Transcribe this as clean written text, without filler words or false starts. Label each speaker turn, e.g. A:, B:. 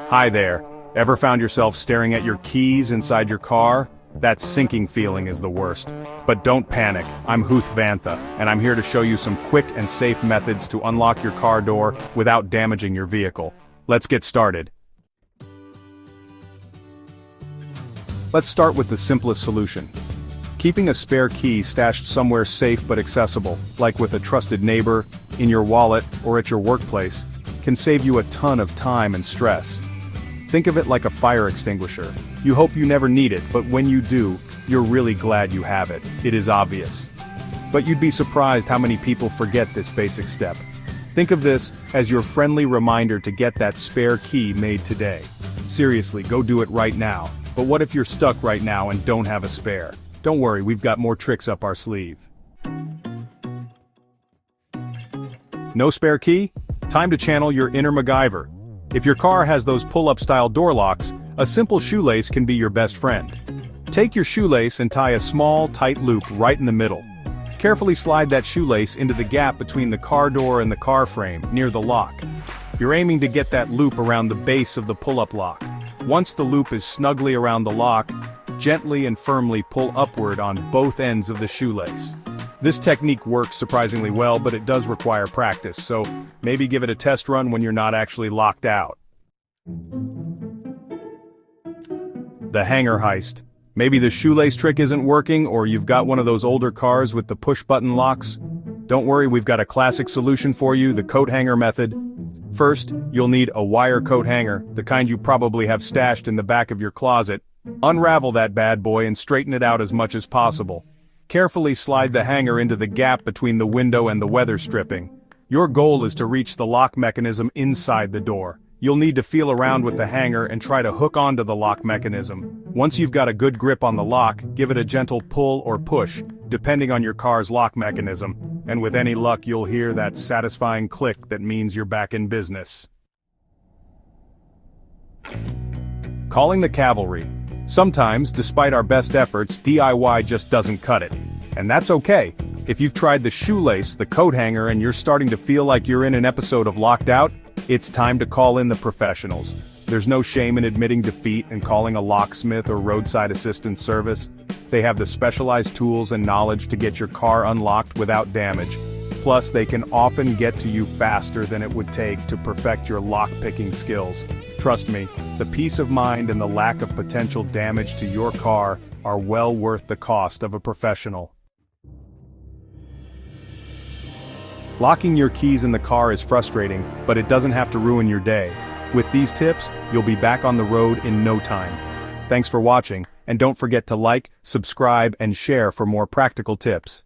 A: Hi there. Ever found yourself staring at your keys inside your car? That sinking feeling is the worst. But don't panic, I'm Huth Vantha, and I'm here to show you some quick and safe methods to unlock your car door without damaging your vehicle. Let's get started. Let's start with the simplest solution. Keeping a spare key stashed somewhere safe but accessible, like with a trusted neighbor, in your wallet, or at your workplace, can save you a ton of time and stress. Think of it like a fire extinguisher. You hope you never need it, but when you do, you're really glad you have it. It is obvious. But you'd be surprised how many people forget this basic step. Think of this as your friendly reminder to get that spare key made today. Seriously, go do it right now. But what if you're stuck right now and don't have a spare? Don't worry, we've got more tricks up our sleeve. No spare key? Time to channel your inner McGyver. If your car has those pull-up style door locks, a simple shoelace can be your best friend. Take your shoelace and tie a small, tight loop right in the middle. Carefully slide that shoelace into the gap between the car door and the car frame, near the lock. You're aiming to get that loop around the base of the pull-up lock. Once the loop is snugly around the lock, gently and firmly pull upward on both ends of the shoelace. This technique works surprisingly well, but it does require practice, so maybe give it a test run when you're not actually locked out. The hanger heist. Maybe the shoelace trick isn't working, or you've got one of those older cars with the push-button locks. Don't worry, we've got a classic solution for you, the coat hanger method. First, you'll need a wire coat hanger, the kind you probably have stashed in the back of your closet. Unravel that bad boy and straighten it out as much as possible. Carefully slide the hanger into the gap between the window and the weather stripping. Your goal is to reach the lock mechanism inside the door. You'll need to feel around with the hanger and try to hook onto the lock mechanism. Once you've got a good grip on the lock, give it a gentle pull or push, depending on your car's lock mechanism, and with any luck you'll hear that satisfying click that means you're back in business. Calling the cavalry. Sometimes, despite our best efforts, DIY just doesn't cut it. And that's okay. If you've tried the shoelace, the coat hanger, and you're starting to feel like you're in an episode of Locked Out, it's time to call in the professionals. There's no shame in admitting defeat and calling a locksmith or roadside assistance service. They have the specialized tools and knowledge to get your car unlocked without damage. Plus, they can often get to you faster than it would take to perfect your lock-picking skills. Trust me, the peace of mind and the lack of potential damage to your car are well worth the cost of a professional. Locking your keys in the car is frustrating, but it doesn't have to ruin your day. With these tips, you'll be back on the road in no time. Thanks for watching, and don't forget to like, subscribe, and share for more practical tips.